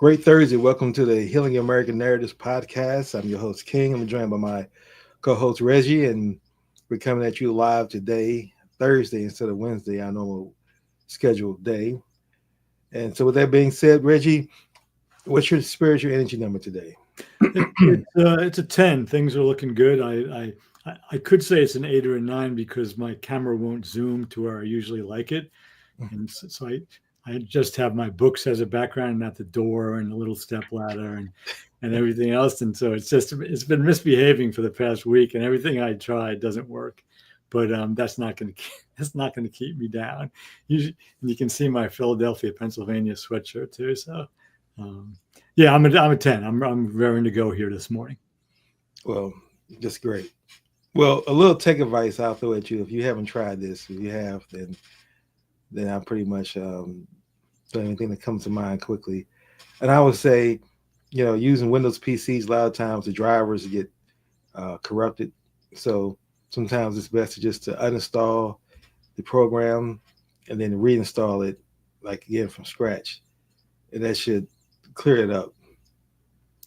Great Thursday. Welcome to the Healing American Narratives podcast. I'm your host, King. I'm joined by my co-host, Reggie, and we're coming at you live today, Thursday instead of Wednesday, our normal scheduled day. And so with that being said, Reggie, what's your spiritual energy number today? It's a 10. Things are looking good. I could say it's an 8 or a 9 because my camera won't zoom to where I usually like it. And so I just have my books as a background, not the door and the little step ladder and everything else. And so it's been misbehaving for the past week, and everything I tried doesn't work. But that's not going to keep me down. And you can see my Philadelphia, Pennsylvania sweatshirt too. So yeah, I'm a 10. I'm raring to go here this morning. Well, just great. Well, a little tech advice I'll throw at you. If you haven't tried this, if you have, then I pretty much done anything that comes to mind quickly. And I would say, using Windows PCs, a lot of times the drivers get corrupted. So sometimes it's best to uninstall the program and then reinstall it, like again from scratch. And that should clear it up.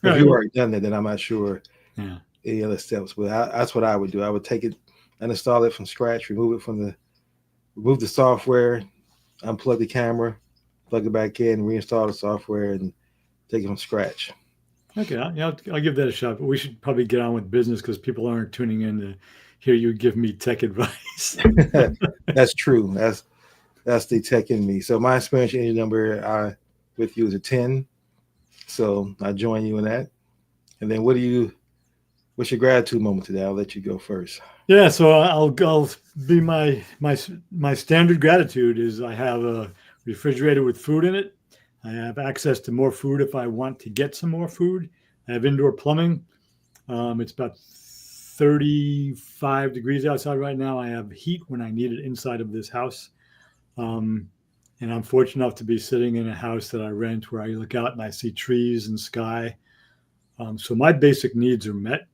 If you've already done that, then I'm not sure any other steps. But that's what I would do. I would take it, uninstall it from scratch, remove the software, unplug the camera, plug it back in, reinstall the software, and take it from scratch. Okay, I'll give that a shot. But we should probably get on with business because people aren't tuning in to hear you give me tech advice. That's true. That's the tech in me. So my experience energy number with you is a 10. So I join you in that. And then what's your gratitude moment today? I'll let you go first. Yeah, so I'll be my standard gratitude is I have a refrigerator with food in it. I have access to more food if I want to get some more food. I have indoor plumbing. It's about 35 degrees outside right now. I have heat when I need it inside of this house. And I'm fortunate enough to be sitting in a house that I rent where I look out and I see trees and sky. So my basic needs are met.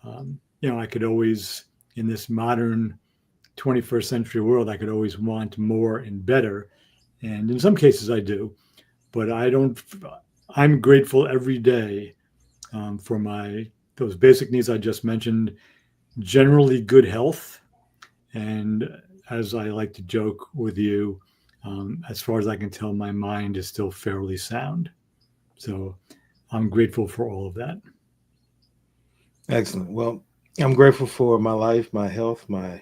I could always, in this modern 21st century world, I could always want more and better. And in some cases I do, but I'm grateful every day for those basic needs I just mentioned, generally good health. And as I like to joke with you, as far as I can tell, my mind is still fairly sound. So I'm grateful for all of that. Excellent. Well, I'm grateful for my life, my health, my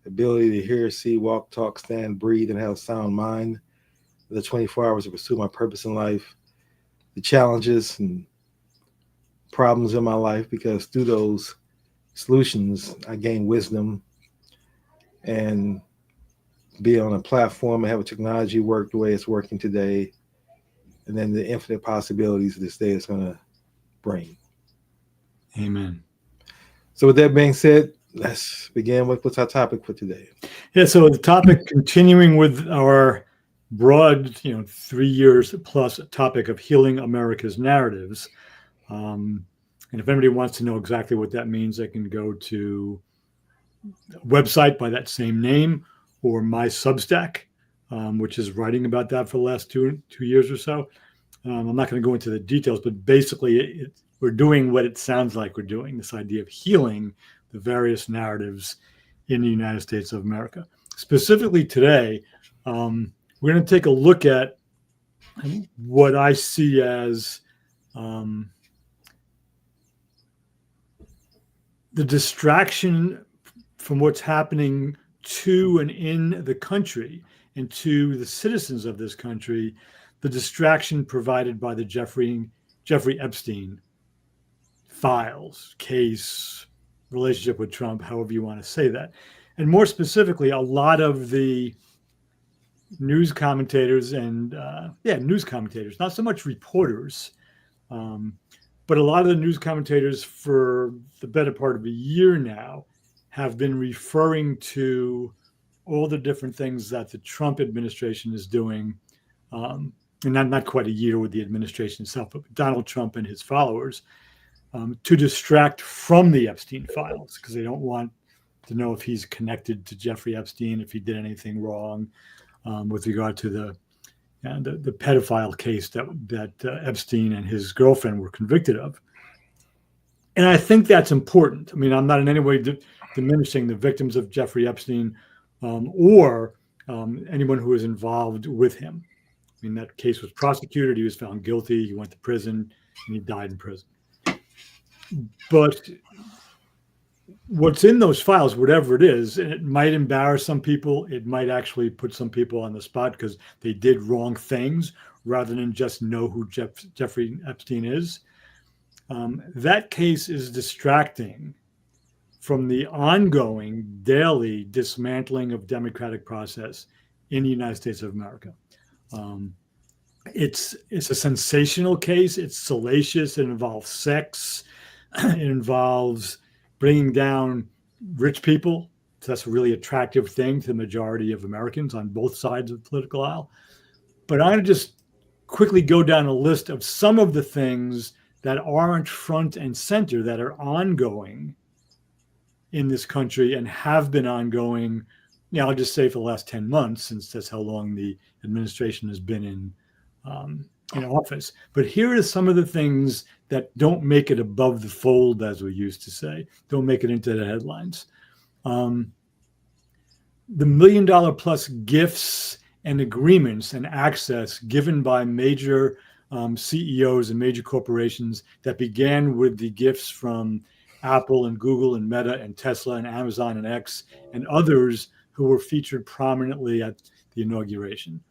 ability to hear, see, walk, talk, stand, breathe, and have a sound mind. The 24 hours to pursue my purpose in life, the challenges and problems in my life, because through those solutions, I gain wisdom and be on a platform and have a technology work the way it's working today, and then the infinite possibilities this day is going to bring. Amen. So with that being said, let's begin with what's our topic for today. Yeah, so the topic, continuing with our broad, 3 years plus topic of healing America's narratives. And if anybody wants to know exactly what that means, they can go to a website by that same name or my Substack, which is writing about that for the last two years or so. I'm not going to go into the details, but basically we're doing what it sounds like we're doing, this idea of healing the various narratives in the United States of America. Specifically today, we're going to take a look at what I see as the distraction from what's happening to and in the country and to the citizens of this country, the distraction provided by the Jeffrey Epstein files, case, relationship with Trump, however you want to say that. And more specifically, a lot of the news commentators news commentators, not so much reporters, but a lot of the news commentators for the better part of a year now have been referring to all the different things that the Trump administration is doing, and not quite a year with the administration itself, but Donald Trump and his followers, to distract from the Epstein files, because they don't want to know if he's connected to Jeffrey Epstein, if he did anything wrong with regard to the the pedophile case that Epstein and his girlfriend were convicted of. And I think that's important. I mean, I'm not in any way diminishing the victims of Jeffrey Epstein or anyone who was involved with him. I mean, that case was prosecuted. He was found guilty. He went to prison, and he died in prison. But what's in those files, whatever it is, it might embarrass some people. It might actually put some people on the spot because they did wrong things rather than just know who Jeffrey Epstein is. That case is distracting from the ongoing daily dismantling of democratic process in the United States of America. It's a sensational case. It's salacious. It involves sex. It involves bringing down rich people. So that's a really attractive thing to the majority of Americans on both sides of the political aisle. But I'm going to just quickly go down a list of some of the things that aren't front and center, that are ongoing in this country and have been ongoing. I'll just say for the last 10 months, since that's how long the administration has been in office. But here are some of the things that don't make it above the fold, as we used to say, don't make it into the headlines. The $1 million plus gifts and agreements and access given by major CEOs and major corporations that began with the gifts from Apple and Google and Meta and Tesla and Amazon and X and others who were featured prominently at the inauguration.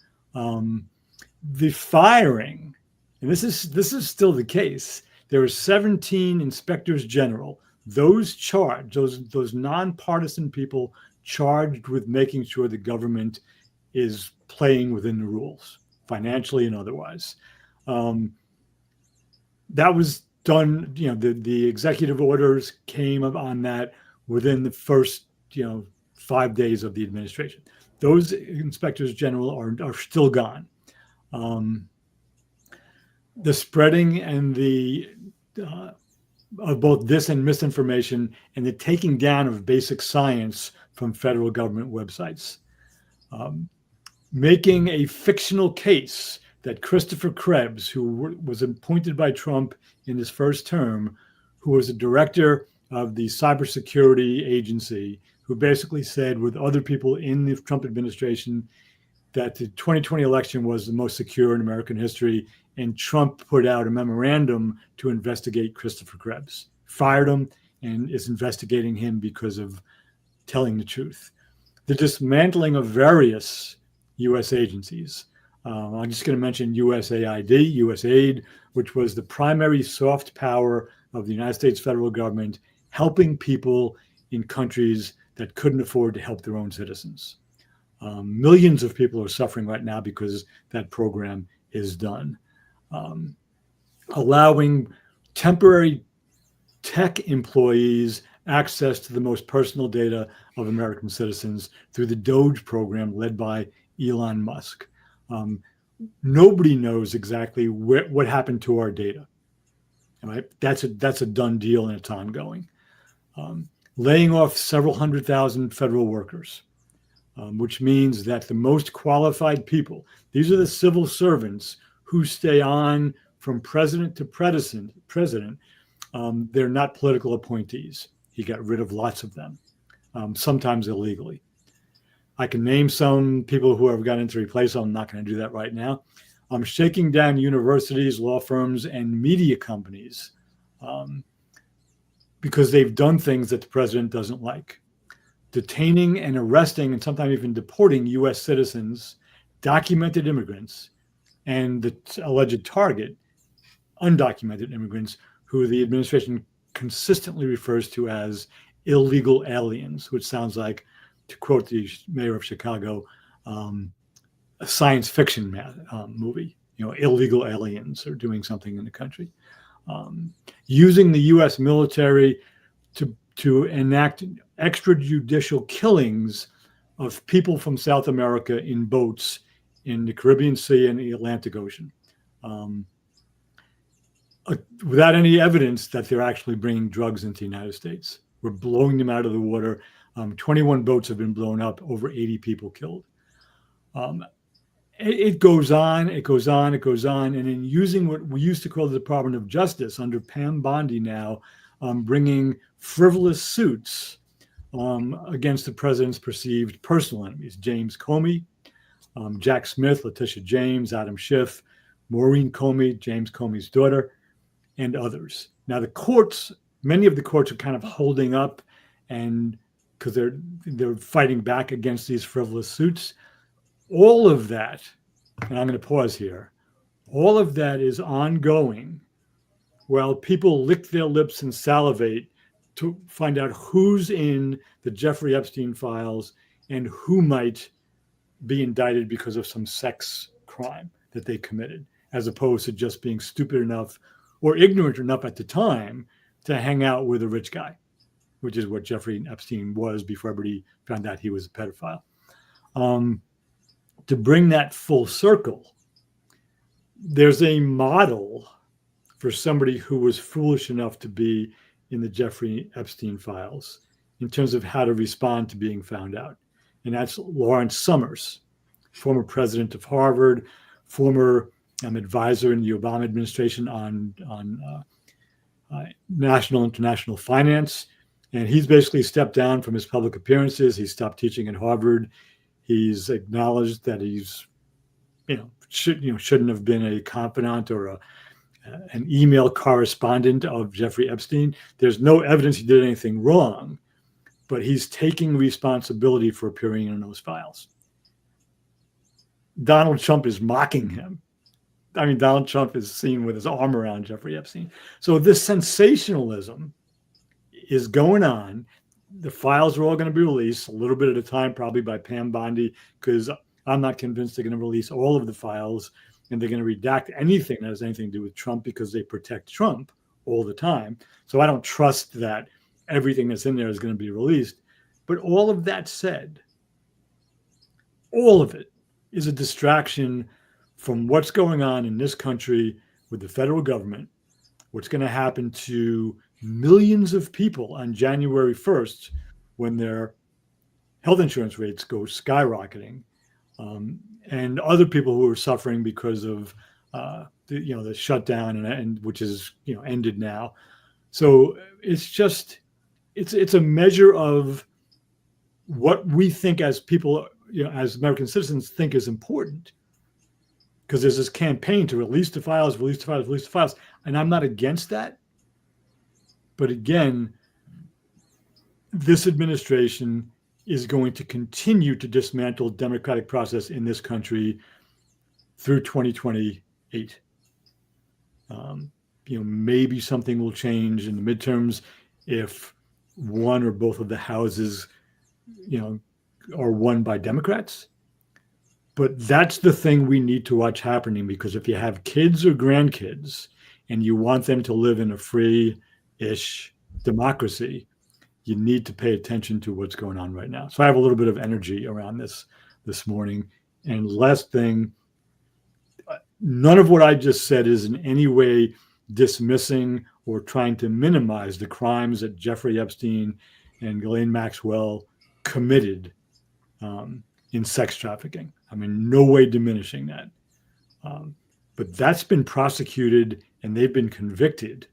The firing, and this is still the case. There were 17 inspectors general, those charged, those nonpartisan people charged with making sure the government is playing within the rules, financially and otherwise. That was done, the executive orders came up on that within the first, 5 days of the administration. Those inspectors general are still gone. The spreading and of both this and misinformation and the taking down of basic science from federal government websites. Making a fictional case that Christopher Krebs, who was appointed by Trump in his first term, who was a director of the cybersecurity agency, who basically said with other people in the Trump administration that the 2020 election was the most secure in American history, and Trump put out a memorandum to investigate Christopher Krebs, fired him, and is investigating him because of telling the truth. The dismantling of various U.S. agencies. I'm just going to mention USAID, USAID, which was the primary soft power of the United States federal government, helping people in countries that couldn't afford to help their own citizens. Millions of people are suffering right now because that program is done. Allowing temporary tech employees access to the most personal data of American citizens through the DOGE program led by Elon Musk. Nobody knows exactly what happened to our data. Right? That's a done deal and it's ongoing. Laying off several 100,000 federal workers, which means that the most qualified people, these are the civil servants who stay on from president to president. They're not political appointees. He got rid of lots of them, sometimes illegally. I can name some people who have gotten to replace them. I'm not going to do that right now. I'm shaking down universities, law firms, and media companies because they've done things that the president doesn't like. Detaining and arresting and sometimes even deporting U.S. citizens, documented immigrants, and the alleged target, undocumented immigrants, who the administration consistently refers to as illegal aliens, which sounds like, to quote the mayor of Chicago, a science fiction movie. Illegal aliens are doing something in the country. Using the U.S. military to enact extrajudicial killings of people from South America in boats in the Caribbean Sea and the Atlantic Ocean, without any evidence that they're actually bringing drugs into the United States. We're blowing them out of the water. 21 boats have been blown up, over 80 people killed. it goes on, it goes on, it goes on. And in using what we used to call the Department of Justice under Pam Bondi now, bringing frivolous suits against the president's perceived personal enemies, James Comey, Jack Smith, Letitia James, Adam Schiff, Maureen Comey, James Comey's daughter, and others. Now the courts, many of the courts are kind of holding up, and because they're fighting back against these frivolous suits. All of that, and I'm going to pause here, all of that is ongoing while people lick their lips and salivate to find out who's in the Jeffrey Epstein files and who might be indicted because of some sex crime that they committed, as opposed to just being stupid enough or ignorant enough at the time to hang out with a rich guy, which is what Jeffrey Epstein was before everybody found out he was a pedophile. To bring that full circle, there's a model for somebody who was foolish enough to be in the Jeffrey Epstein files in terms of how to respond to being found out. And that's Lawrence Summers, former president of Harvard, former advisor in the Obama administration on national international finance. And he's basically stepped down from his public appearances. He stopped teaching at Harvard. He's acknowledged that he's, shouldn't have been a confidant or an email correspondent of Jeffrey Epstein. There's no evidence he did anything wrong, but he's taking responsibility for appearing in those files. Donald Trump is mocking him. I mean, Donald Trump is seen with his arm around Jeffrey Epstein. So this sensationalism is going on. The files are all going to be released a little bit at a time, probably by Pam Bondi, because I'm not convinced they're going to release all of the files, and they're going to redact anything that has anything to do with Trump because they protect Trump all the time. So I don't trust that everything that's in there is going to be released. But all of that said, all of it is a distraction from what's going on in this country with the federal government, what's going to happen to millions of people on January 1st when their health insurance rates go skyrocketing, and other people who are suffering because of the shutdown and which is ended now. So it's a measure of what we think as people, as American citizens, think is important. Because there's this campaign to release the files, and I'm not against that. But again, this administration is going to continue to dismantle the democratic process in this country through 2028. Maybe something will change in the midterms if one or both of the houses, are won by Democrats. But that's the thing we need to watch happening, because if you have kids or grandkids and you want them to live in a free-ish democracy, you need to pay attention to what's going on right now. So I have a little bit of energy around this morning. And last thing, none of what I just said is in any way dismissing or trying to minimize the crimes that Jeffrey Epstein and Ghislaine Maxwell committed in sex trafficking. I mean, no way diminishing that. But that's been prosecuted and they've been convicted.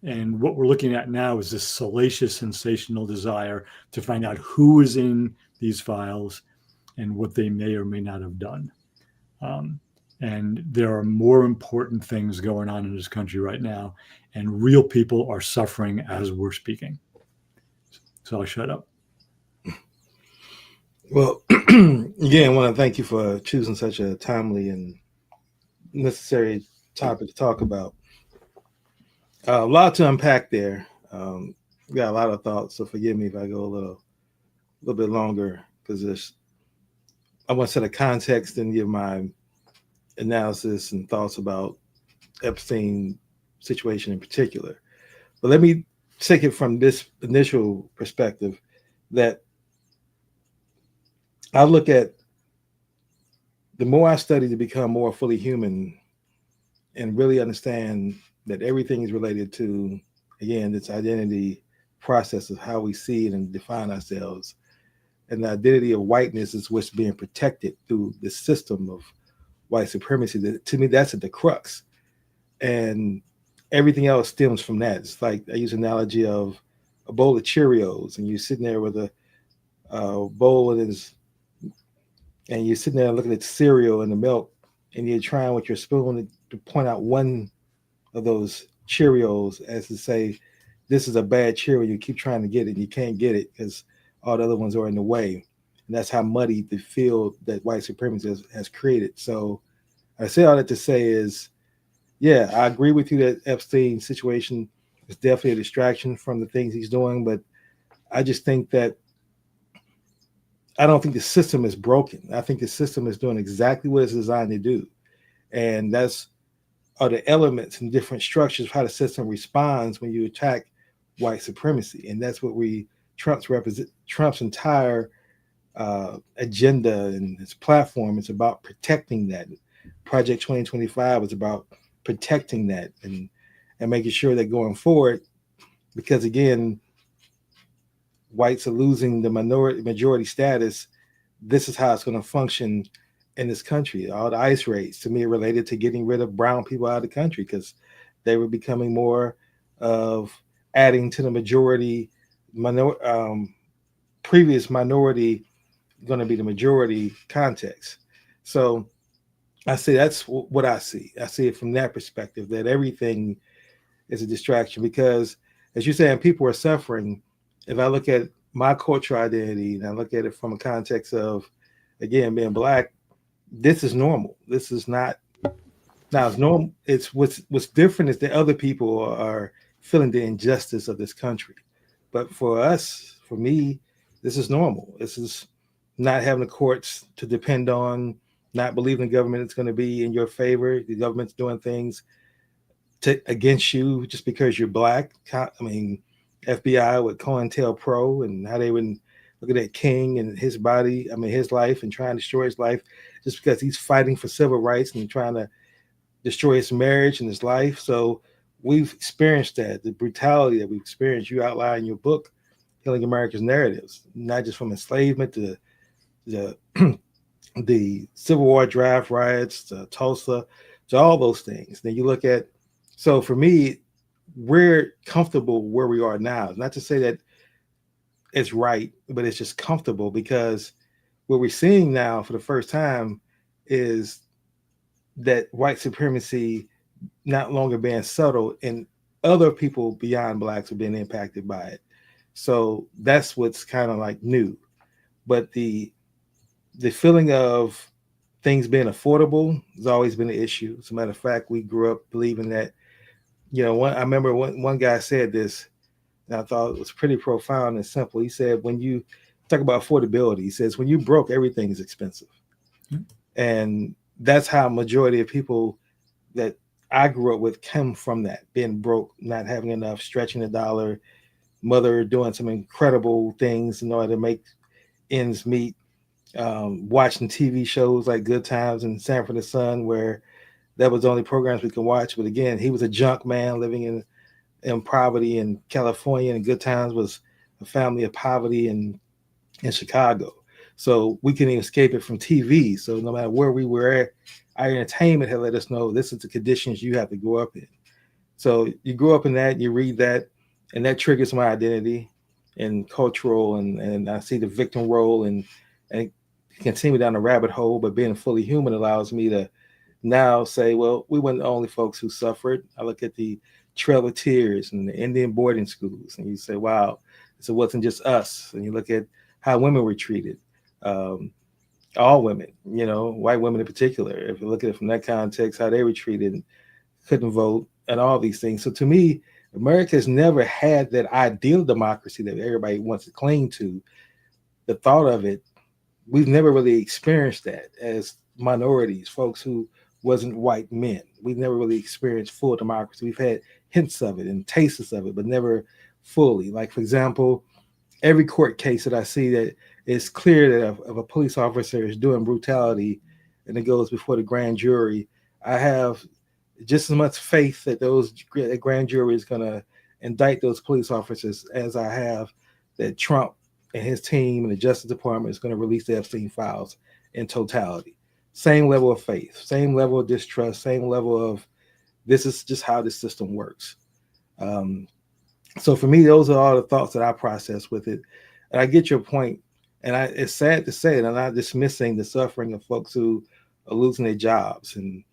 And what we're looking at now is this salacious, sensational desire to find out who is in these files and what they may or may not have done. And there are more important things going on in this country right now, and real people are suffering as we're speaking. So I'll shut up. Well, again, I want to thank you for choosing such a timely and necessary topic to talk about. A lot to unpack there. Got a lot of thoughts, so forgive me if I go a little bit longer, because I want to set a context and give my analysis and thoughts about Epstein situation in particular. But let me take it from this initial perspective that I look at. The more I study to become more fully human and really understand that everything is related to, again, this identity process of how we see it and define ourselves. And the identity of whiteness is what's being protected through the system of white supremacy. To me, that's at the crux, and everything else stems from that. It's like I use an analogy of a bowl of Cheerios, and you're sitting there with a bowl and you're sitting there looking at the cereal and the milk, and you're trying with your spoon to point out one of those Cheerios as to say, this is a bad Cheerio. You keep trying to get it, and you can't get it because all the other ones are in the way. And that's how muddy the field that white supremacy has created. So I say all that to say is, yeah, I agree with you that Epstein's situation is definitely a distraction from the things he's doing, but I just think that I don't think the system is broken. I think the system is doing exactly what it's designed to do. And that's are the elements and different structures of how the system responds when you attack white supremacy. And that's what Trump's entire agenda and his platform is about protecting that. Project 2025 is about protecting that and making sure that going forward, because again, whites are losing the majority status. This is how it's going to function in this country. All the ICE raids to me are related to getting rid of brown people out of the country because they were becoming more of adding to the previous minority going to be the majority context. So I say that's what I see. I see it from that perspective, that everything is a distraction because, as you're saying, people are suffering. If I look at my cultural identity and I look at it from a context of, again, being Black, this is normal. This is not now it's normal. It's what's different is that other people are feeling the injustice of this country. But for us, for me, this is normal. This is not having the courts to depend on, not believing the government is going to be in your favor. The government's doing things against you just because you're Black. I mean, FBI with COINTELPRO and how they would look at that King and his body, I mean, his life and trying to destroy his life just because he's fighting for civil rights and trying to destroy his marriage and his life. So we've experienced that, the brutality that we've experienced. You outline in your book, Healing America's Narratives, not just from enslavement to the the Civil War draft riots, to Tulsa, to all those things. Then you look at, so for me, we're comfortable where we are now. Not to say that it's right, but it's just comfortable because what we're seeing now for the first time is that white supremacy not longer being subtle and other people beyond Blacks are being impacted by it. So that's what's kind of like new. But the feeling of things being affordable has always been an issue. As a matter of fact, we grew up believing that, I remember one guy said this, and I thought it was pretty profound and simple. He said, when you talk about affordability, he says, when you broke, everything is expensive. Mm-hmm. And that's how majority of people that I grew up with came from, that being broke, not having enough, stretching the dollar, mother doing some incredible things in order to make ends meet, watching TV shows like Good Times and Sanford and Son, where that was the only programs we could watch. But again, he was a junk man living in poverty in California, and Good Times was a family of poverty in Chicago. So we couldn't even escape it from TV. So no matter where we were at, our entertainment had let us know this is the conditions you have to grow up in. So you grow up in that, you read that, and that triggers my identity and cultural, and I see the victim role and continue down the rabbit hole. But being fully human allows me to now say, well, we weren't the only folks who suffered. I look at the Trail of Tears and the Indian boarding schools, and you say, wow, so it wasn't just us. And you look at how women were treated, all women, white women in particular. If you look at it from that context, how they were treated, couldn't vote, and all these things. So to me, America has never had that ideal democracy that everybody wants to cling to. The thought of it, we've never really experienced that as minorities, folks who wasn't white men. We've never really experienced full democracy. We've had hints of it and tastes of it, but never fully. Like, for example, every court case that I see that it's clear that if a police officer is doing brutality and it goes before the grand jury, I have just as much faith that that grand jury is going to indict those police officers as I have that Trump and his team and the Justice Department is going to release the Epstein files in totality. same level of faith, same level of distrust, same level of this is just how the system works. Um, so for me, those are all the thoughts that I process with it. And I get your point, and it's sad to say, and I'm not dismissing the suffering of folks who are losing their jobs and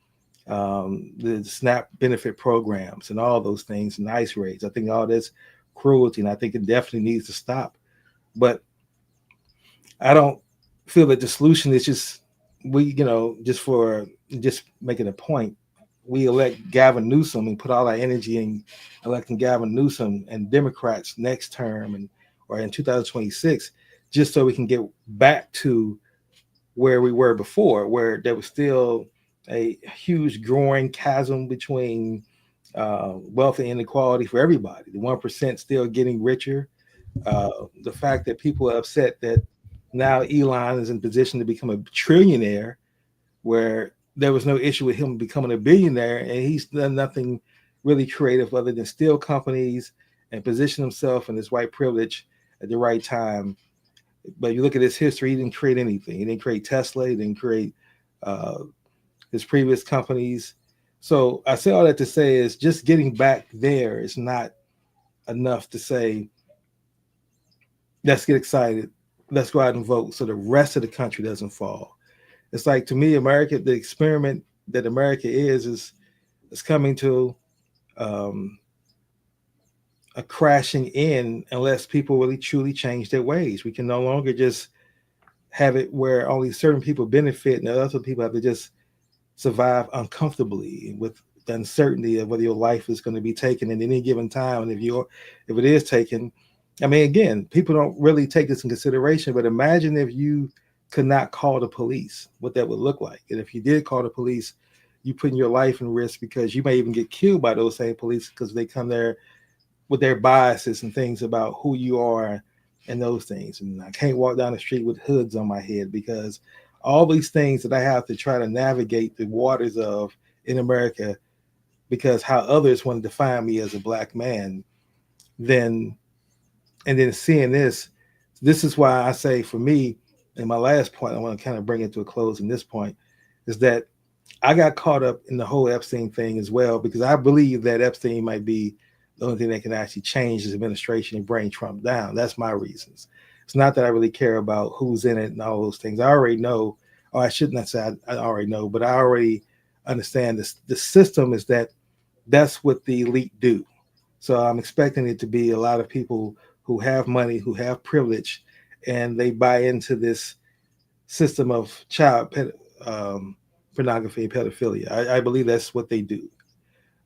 the SNAP benefit programs and all those things and ICE raids. I think all this cruelty, and I think it definitely needs to stop. But I don't feel that the solution is just just for just making a point. We elect Gavin Newsom and put all our energy in electing Gavin Newsom and Democrats next term and or in 2026, just so we can get back to where we were before, where there was still a huge growing chasm between wealth and inequality for everybody. The 1% still getting richer. The fact that people are upset that now Elon is in position to become a trillionaire, where there was no issue with him becoming a billionaire, and he's done nothing really creative other than steal companies and position himself in his white privilege at the right time. But you look at his history, he didn't create anything. He didn't create Tesla. He didn't create uh, his previous companies. So I say all that to say is just getting back there is not enough to say, let's get excited. Let's go out and vote so the rest of the country doesn't fall. It's like, to me, America, the experiment that America is coming to um, a crashing in unless people really truly change their ways. We can no longer just have it where only certain people benefit and other people have to just survive uncomfortably with the uncertainty of whether your life is going to be taken at any given time. And if it is taken, I mean, again, people don't really take this in consideration, but imagine if you could not call the police, what that would look like. And if you did call the police, you putting your life in risk because you may even get killed by those same police because they come there with their biases and things about who you are and those things. And I can't walk down the street with hoods on my head because all these things that I have to try to navigate the waters of in America because how others want to define me as a black man, then and then seeing this is why I say for me, and my last point, I want to kind of bring it to a close in this point, is that I got caught up in the whole Epstein thing as well, because I believe that Epstein might be the only thing that can actually change his administration and bring Trump down. That's my reasons. It's not that I really care about who's in it and all those things. I already know, or I shouldn't have said I already know, but I already understand this. The system is that that's what the elite do. So I'm expecting it to be a lot of people who have money, who have privilege, and they buy into this system of pornography and pedophilia. I believe that's what they do.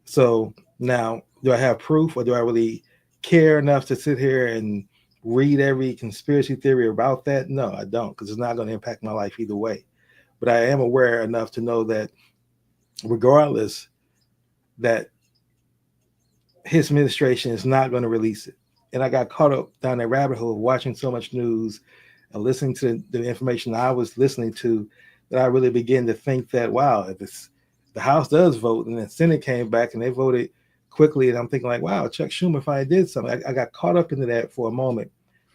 So now, do I have proof, or do I really care enough to sit here and read every conspiracy theory about that? No, I don't, because it's not going to impact my life either way. But I am aware enough to know that regardless, that his administration is not going to release it. And I got caught up down that rabbit hole of watching so much news and listening to the information I was listening to that I really began to think that, wow, if it's the House does vote and the Senate came back and they voted quickly, and I'm thinking like, wow, Chuck Schumer finally did something. I got caught up into that for a moment.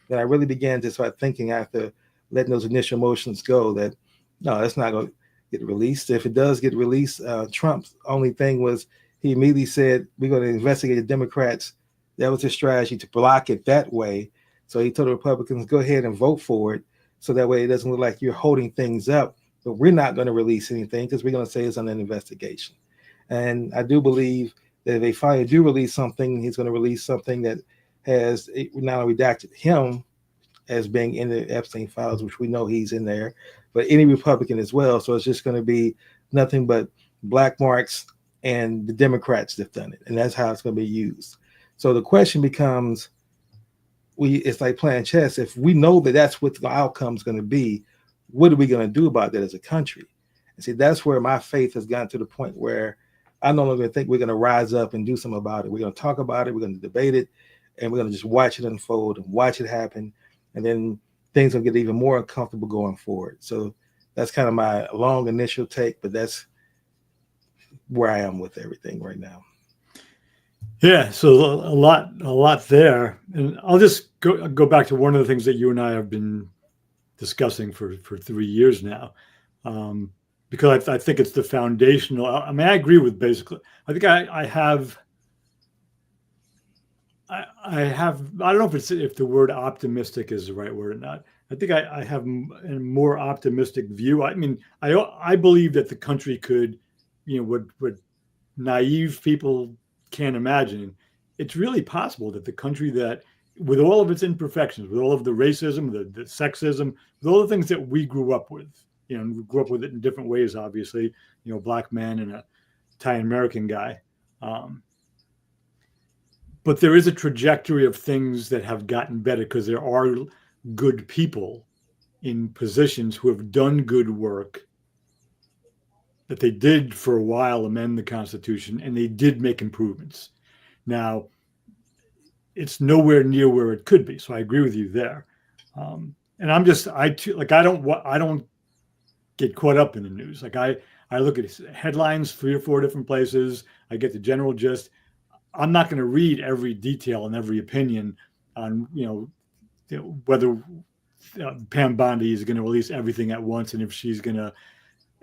Then I really began to start thinking after letting those initial emotions go that no, that's not going to get released. If it does get released, Trump's only thing was he immediately said, we're going to investigate the Democrats. That was his strategy, to block it that way. So he told the Republicans, go ahead and vote for it. So that way it doesn't look like you're holding things up. But we're not going to release anything because we're going to say it's under investigation. And I do believe that if they finally do release something, he's going to release something that has not only redacted him as being in the Epstein files, which we know he's in there, but any Republican as well. So it's just going to be nothing but black marks and the Democrats that have done it. And that's how it's going to be used. So the question becomes, it's like playing chess. If we know that that's what the outcome is going to be, what are we going to do about that as a country? And see, that's where my faith has gotten to the point where I no longer think we're going to rise up and do something about it. We're going to talk about it. We're going to debate it, and we're going to just watch it unfold and watch it happen. And then things will get even more uncomfortable going forward. So that's kind of my long initial take, but that's where I am with everything right now. Yeah, so a lot there, and I'll just go back to one of the things that you and I have been discussing for 3 years now. because I think it's the foundational. I mean, I agree with basically. I think I have. I have. I don't know if the word optimistic is the right word or not. I think I have a more optimistic view. I mean, I believe that the country could, what naive people can't imagine. It's really possible that the country that, with all of its imperfections, with all of the racism, the sexism, with all the things that we grew up with, we grew up with it in different ways, obviously, black man and a Italian American guy. But there is a trajectory of things that have gotten better because there are good people in positions who have done good work, that they did for a while amend the Constitution, and they did make improvements. Now, it's nowhere near where it could be, so I agree with you there. And I don't get caught up in the news. Like I look at headlines 3 or 4 different places. I get the general gist. I'm not going to read every detail and every opinion on whether Pam Bondi is going to release everything at once, and if she's going to.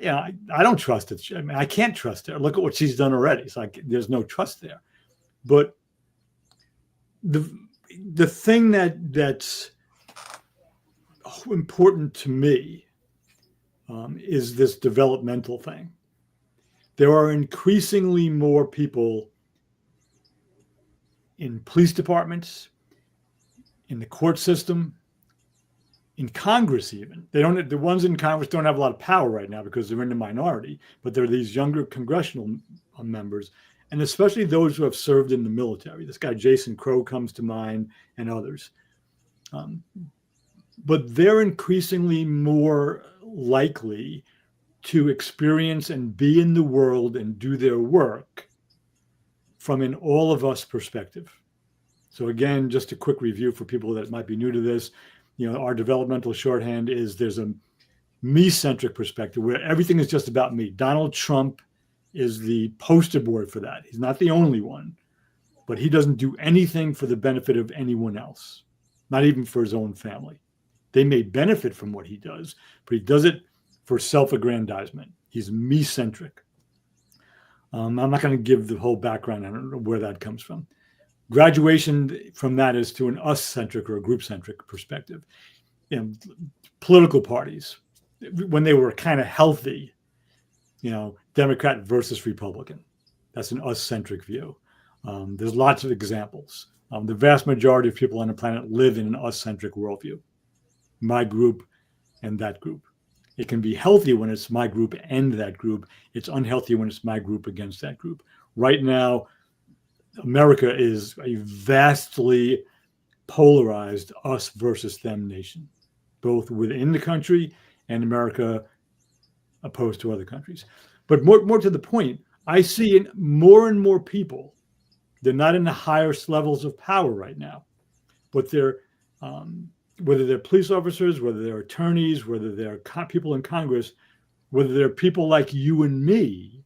I don't trust it. I mean, I can't trust her. Look at what she's done already. It's like there's no trust there. But the thing that's important to me is this developmental thing. There are increasingly more people in police departments, in the court system, in Congress even. The ones in Congress don't have a lot of power right now because they're in the minority, but they're these younger congressional members, and especially those who have served in the military. This guy Jason Crow comes to mind, and others. But they're increasingly more likely to experience and be in the world and do their work from an all of us perspective. So again, just a quick review for people that might be new to this. Our developmental shorthand is there's a me-centric perspective where everything is just about me. Donald Trump is the poster boy for that. He's not the only one, but he doesn't do anything for the benefit of anyone else, not even for his own family. They may benefit from what he does, but he does it for self-aggrandizement. He's me-centric. I'm not going to give the whole background. I don't know where that comes from. Graduation from that is to an us-centric or a group-centric perspective. Political parties, when they were kind of healthy, Democrat versus Republican. That's an us-centric view. There's lots of examples. The vast majority of people on the planet live in an us-centric worldview. My group and that group. It can be healthy when it's my group and that group. It's unhealthy when it's my group against that group. Right now, America is a vastly polarized us versus them nation, both within the country and America opposed to other countries. But more to the point, I see in more and more people, they're not in the highest levels of power right now, but they're whether they're police officers, whether they're attorneys, whether they're people in Congress, whether they're people like you and me,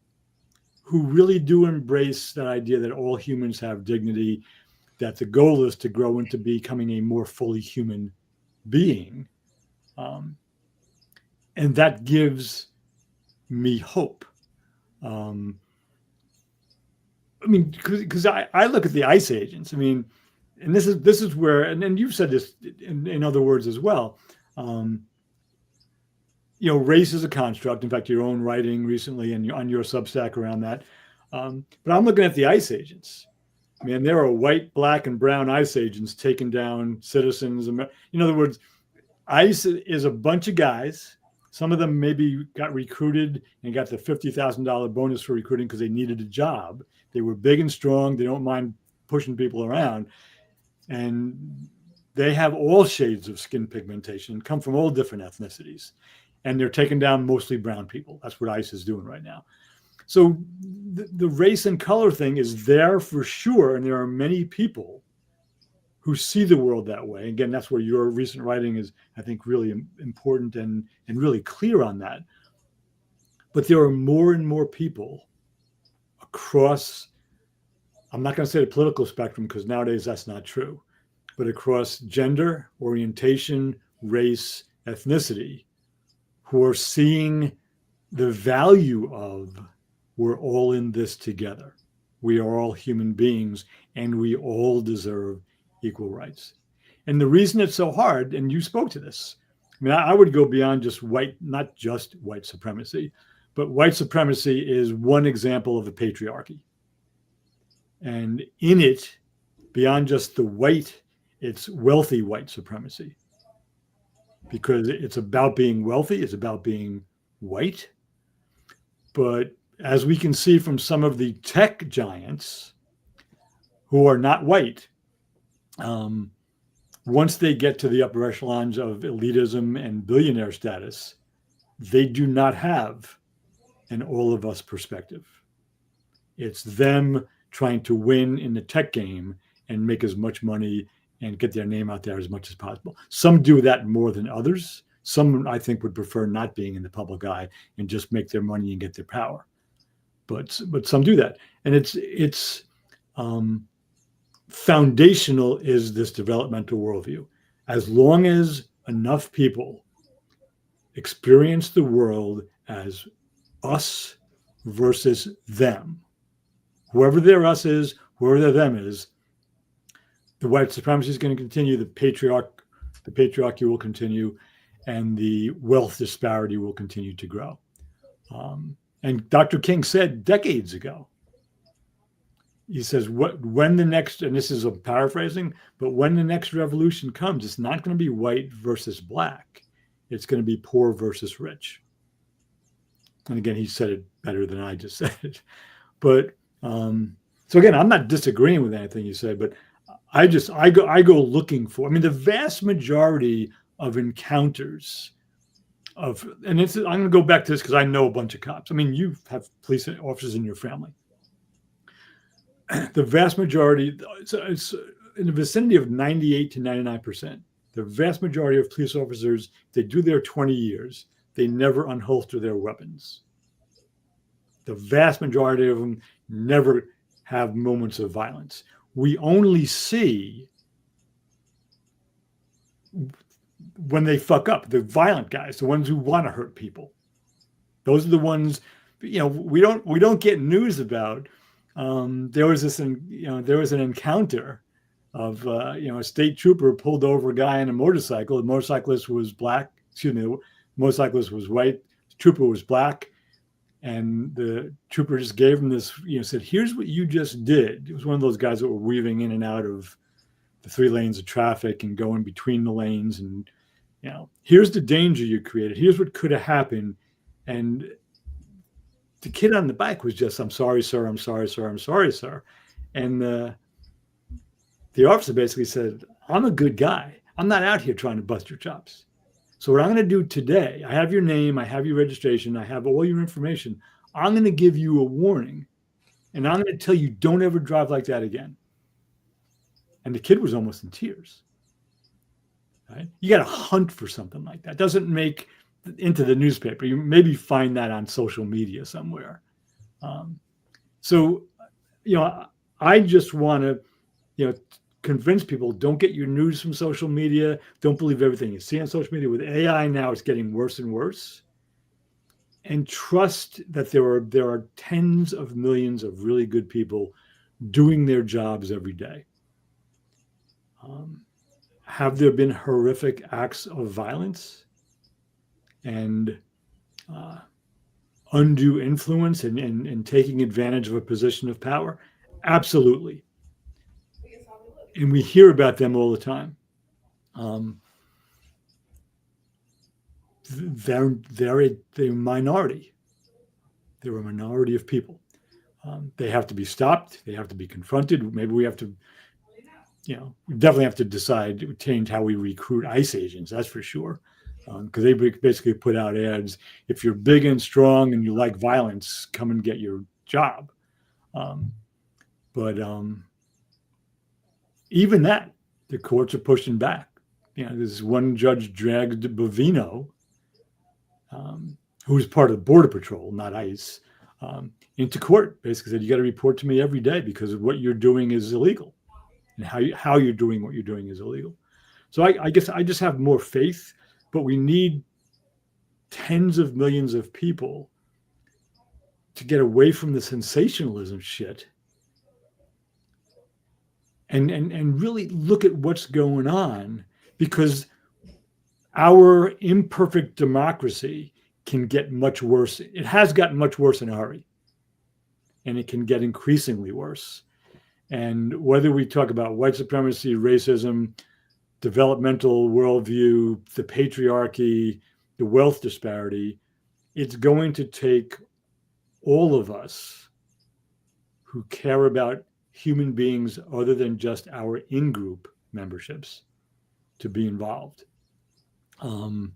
who really do embrace that idea that all humans have dignity, that the goal is to grow into becoming a more fully human being. And that gives me hope. I mean, because I look at the ICE agents. I mean, and this is where, and you've said this in other words as well. Race is a construct. In fact, your own writing recently and on your Substack around that. But I'm looking at the ICE agents. I mean, there are white, black, and brown ICE agents taking down citizens. In other words, ICE is a bunch of guys. Some of them maybe got recruited and got the $50,000 bonus for recruiting because they needed a job. They were big and strong. They don't mind pushing people around. And they have all shades of skin pigmentation, come from all different ethnicities. And they're taking down mostly brown people. That's what ICE is doing right now. So the race and color thing is there for sure. And there are many people who see the world that way. Again, that's where your recent writing is, I think, really important and really clear on that. But there are more and more people across, I'm not going to say the political spectrum because nowadays that's not true, but across gender, orientation, race, ethnicity, who are seeing the value of we're all in this together. We are all human beings and we all deserve equal rights. And the reason it's so hard, and you spoke to this, I mean, I would go beyond just white, not just white supremacy, but white supremacy is one example of the patriarchy. And in it, beyond just the white, it's wealthy white supremacy. Because it's about being wealthy, it's about being white. But as we can see from some of the tech giants who are not white, once they get to the upper echelons of elitism and billionaire status, they do not have an all of us perspective. It's them trying to win in the tech game and make as much money and get their name out there as much as possible. Some do that more than others. Some, I think, would prefer not being in the public eye and just make their money and get their power. But some do that. And it's foundational is this developmental worldview. As long as enough people experience the world as us versus them, whoever their us is, whoever their them is, the white supremacy is going to continue, the patriarchy will continue, and the wealth disparity will continue to grow. And Dr. King said decades ago, he says, when the next, and this is a paraphrasing, but when the next revolution comes, it's not going to be white versus black. It's going to be poor versus rich. And again, he said it better than I just said it. But so again, I'm not disagreeing with anything you said, but I go looking for, I mean, the vast majority of encounters of, and I'm going to go back to this because I know a bunch of cops. I mean, you have police officers in your family. The vast majority, it's in the vicinity of 98 to 99%. The vast majority of police officers, they do their 20 years, they never unholster their weapons. The vast majority of them never have moments of violence. We only see when they fuck up, the violent guys, the ones who want to hurt people. Those are the ones, we don't get news about. There was an encounter of, a state trooper pulled over a guy on a motorcycle. The motorcyclist was black. The motorcyclist was white. The trooper was black. And the trooper just gave him this, said, here's what you just did. It was one of those guys that were weaving in and out of the 3 lanes of traffic and going between the lanes. And, here's the danger you created. Here's what could have happened. And the kid on the bike was just, I'm sorry, sir. I'm sorry, sir. I'm sorry, sir. And the officer basically said, I'm a good guy. I'm not out here trying to bust your chops. So what I'm going to do today, I have your name, I have your registration, I have all your information. I'm going to give you a warning, and I'm going to tell you don't ever drive like that again. And the kid was almost in tears. Right? You got to hunt for something like that. It doesn't make into the newspaper. You maybe find that on social media somewhere. I just want to, convince people, don't get your news from social media. Don't believe everything you see on social media. With AI now, it's getting worse and worse. And trust that there are tens of millions of really good people doing their jobs every day. Have there been horrific acts of violence and undue influence and taking advantage of a position of power? Absolutely. And we hear about them all the time. They're a minority. They're a minority of people. They have to be stopped. They have to be confronted. Maybe we have to, we definitely have to decide to change how we recruit ICE agents. That's for sure. Because they basically put out ads. If you're big and strong and you like violence, come and get your job. Even that, the courts are pushing back. This one judge dragged Bovino, who was part of the Border Patrol, not ICE, into court. Basically said, you got to report to me every day because what you're doing is illegal. And how you're doing what you're doing is illegal. So I guess I just have more faith, but we need tens of millions of people to get away from the sensationalism shit and really look at what's going on, because our imperfect democracy can get much worse. It has gotten much worse in a hurry, and it can get increasingly worse. And whether we talk about white supremacy, racism, developmental worldview, the patriarchy, the wealth disparity, it's going to take all of us who care about human beings other than just our in-group memberships to be involved. And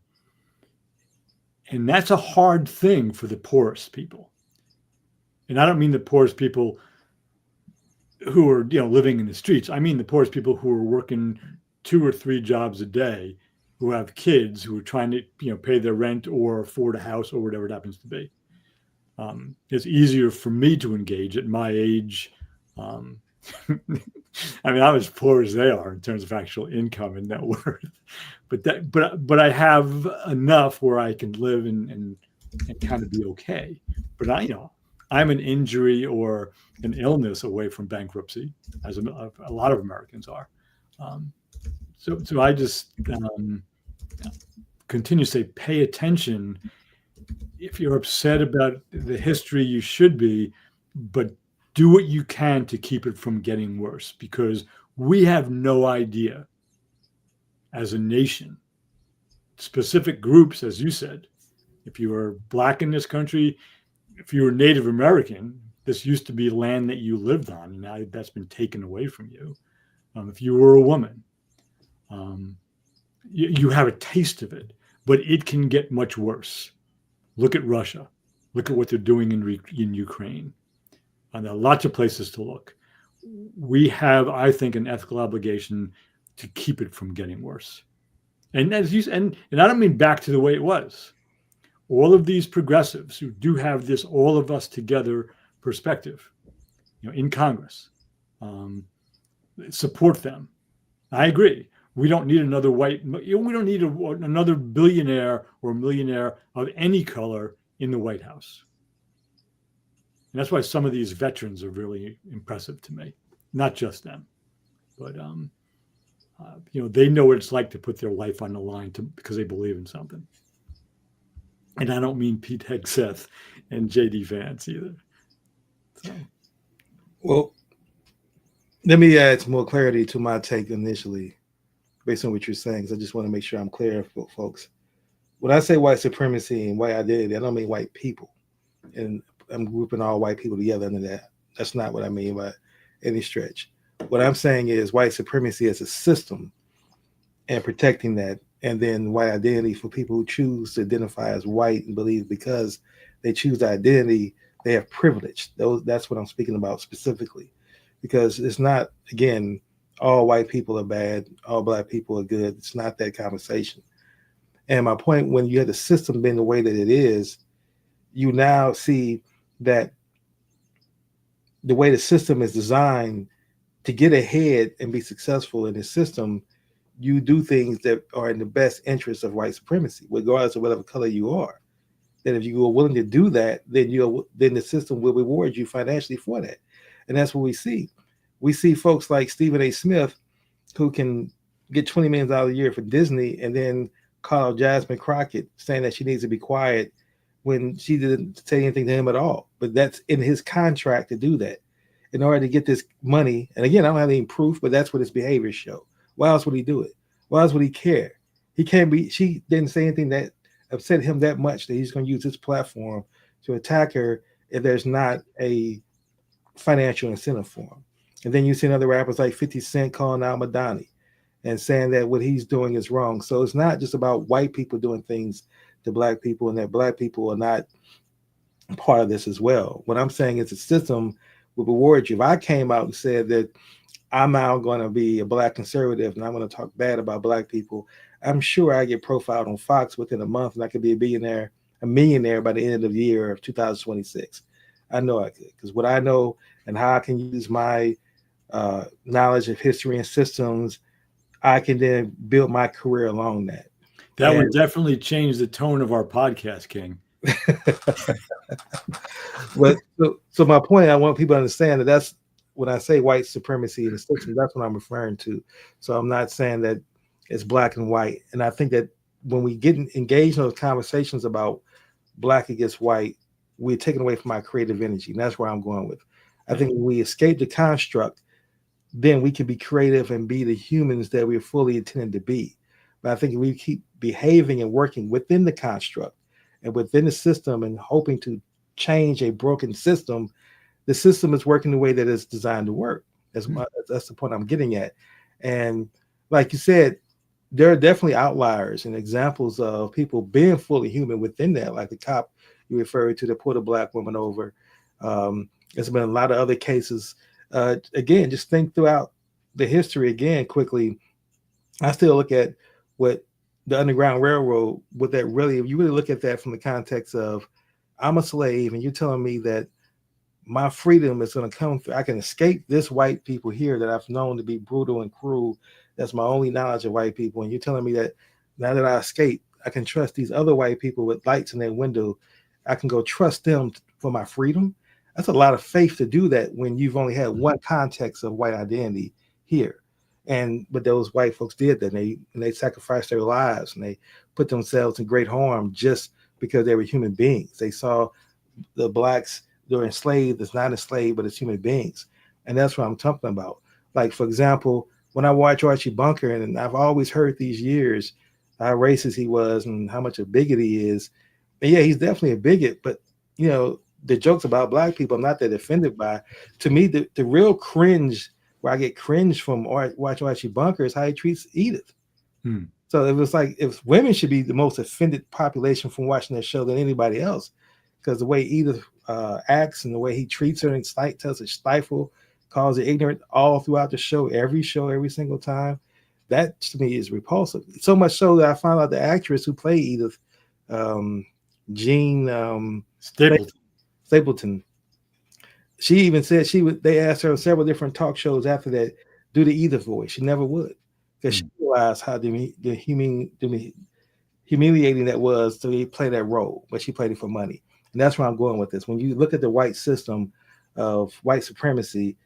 that's a hard thing for the poorest people. And I don't mean the poorest people who are, living in the streets. I mean the poorest people who are working 2 or 3 jobs a day, who have kids, who are trying to, pay their rent or afford a house or whatever it happens to be. It's easier for me to engage at my age. I mean, I'm as poor as they are in terms of actual income and net worth, but I have enough where I can live and kind of be okay. But I'm an injury or an illness away from bankruptcy, as a lot of Americans are. So I just continue to say, pay attention. If you're upset about the history, you should be, but do what you can to keep it from getting worse, because we have no idea as a nation, specific groups, as you said. If you are Black in this country, if you were Native American, this used to be land that you lived on, and now that's been taken away from you. If you were a woman, you have a taste of it, but it can get much worse. Look at Russia. Look at what they're doing in Ukraine. And there are lots of places to look. We have, I think, an ethical obligation to keep it from getting worse. And as you and I don't mean back to the way it was. All of these progressives who do have this all of us together perspective, in Congress, support them. I agree. We don't need another we don't need another billionaire or millionaire of any color in the White House. And that's why some of these veterans are really impressive to me. Not just them, but they know what it's like to put their life on the line because they believe in something. And I don't mean Pete Hegseth and J.D. Vance either. So. Well, let me add some more clarity to my take initially, based on what you're saying, because I just want to make sure I'm clear for folks. When I say white supremacy and white identity, I don't mean white people. And I'm grouping all white people together under that. That's not what I mean by any stretch. What I'm saying is white supremacy as a system and protecting that, and then white identity for people who choose to identify as white and believe because they choose the identity, they have privilege. That's what I'm speaking about specifically, because it's not, again, all white people are bad, all Black people are good. It's not that conversation. And my point, when you have the system being the way that it is, you now see that the way the system is designed to get ahead and be successful in the system, you do things that are in the best interest of white supremacy, regardless of whatever color you are. That if you are willing to do that, then the system will reward you financially for that. And that's what we see. We see folks like Stephen A. Smith, who can get $20 million a year for Disney, and then call Jasmine Crockett saying that she needs to be quiet when she didn't say anything to him at all. But that's in his contract to do that in order to get this money. And again, I don't have any proof, but that's what his behaviors show. Why else would he do it? Why else would he care? She didn't say anything that upset him that much that he's going to use his platform to attack her if there's not a financial incentive for him. And then you see other rappers like 50 Cent calling out Madani and saying that what he's doing is wrong. So it's not just about white people doing things to Black people, and that Black people are not part of this as well. What I'm saying is the system will reward you. If I came out and said that I'm now going to be a Black conservative and I'm going to talk bad about Black people, I'm sure I get profiled on Fox within a month, and I could be a millionaire by the end of the year of 2026. I know I could, because what I know and how I can use my knowledge of history and systems, I can then build my career along that. That would definitely change the tone of our podcast, King. But so my point, I want people to understand that that's when I say white supremacy in the system, that's what I'm referring to. So I'm not saying that it's black and white. And I think that when we get engaged in those conversations about black against white, we're taking away from our creative energy. And that's where I'm going with. I think when we escape the construct, then we can be creative and be the humans that we're fully intended to be. But I think if we keep behaving and working within the construct and within the system and hoping to change a broken system, the system is working the way that it's designed to work. That's the point I'm getting at. And like you said, there are definitely outliers and examples of people being fully human within that, like the cop you referred to that pulled a black woman over. There's been a lot of other cases. Again, just think throughout the history again quickly. I still look at what the Underground Railroad, what that really, if you really look at that from the context of I'm a slave and you're telling me that my freedom is going to come through. I can escape this white people here that I've known to be brutal and cruel. That's my only knowledge of white people. And you're telling me that now that I escape, I can trust these other white people with lights in their window. I can go trust them for my freedom. That's a lot of faith to do that when you've only had one context of white identity here. But those white folks did that. And they sacrificed their lives and they put themselves in great harm just because they were human beings. They saw the blacks they're enslaved, it's not enslaved, but it's human beings. And that's what I'm talking about. Like, for example, when I watch Archie Bunker, and I've always heard these years how racist he was and how much a bigot he is. And yeah, he's definitely a bigot, but the jokes about black people, I'm not that offended by. To me, the real cringe, where I get cringe from watching Archie Bunker, is how he treats Edith. So it was like if women should be the most offended population from watching that show than anybody else, because the way Edith acts and the way he treats her and tells her stifle, calls her ignorant all throughout the show, every single time. That to me is repulsive. So much so that I found out the actress who played Edith, Jean Stapleton, she even said they asked her on several different talk shows after that, do the Edith voice. She never would, because she realized how humiliating that was to play that role, but she played it for money. And that's where I'm going with this. When you look at the white system of white supremacy,